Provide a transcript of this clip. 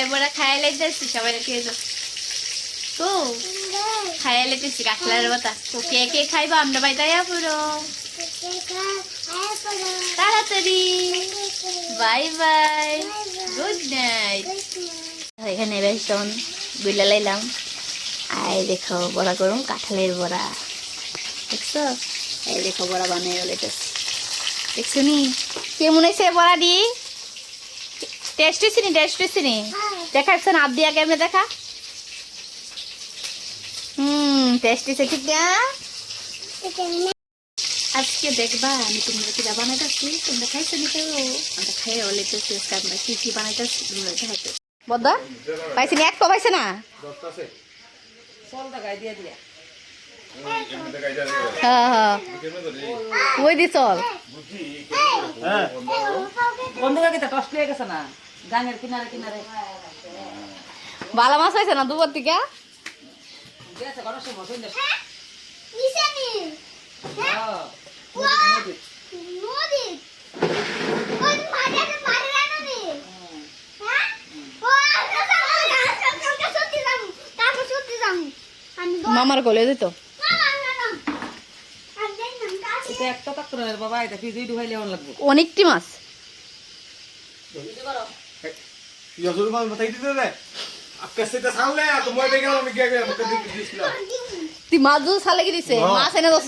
বড়া খাইয়া লাইতেছি সবাই খেয়ে যাও তো খাইয়া লাইতেছি কাঁঠালের বড়া তো কে কে খাইবো আমরা বাড়িতে আয়া পুরো তাড়াতাড়ি বাই বাই গুড নাইট এখানে বেশ তখন গুইলা লাইলাম আয় দেখো বড়া করুন কাঁঠালের বড়া দেখছো এই দেখো বড়া বানিয়ে লাইতেছি দেখছো নি কেমন হয়েছে বড়া দি টেস্ট হয়েছে নি দেখাচ্ছ না আপ দিয়া কেমনে দেখা টেস্ট হয়েছে ঠিক না আজকে দেখবা আমি তোমরা কি বানাইতেছি তোমরা খাইছো নি কেউ আমরা খাই লাইতেছি আমরা কি কি বানাইতেছি তোমরা দেখাইতে বদ্দা পাইছি না এক তো পাইছে না হ্যাঁ হ্যাঁ ওই দি চল ভালো মাছ পাইছে না দুপুর থেকে মামার কোলে দিত অনেকটি মাছ তুই মাছ ছালে কি দিছে মাছ এনে দোষ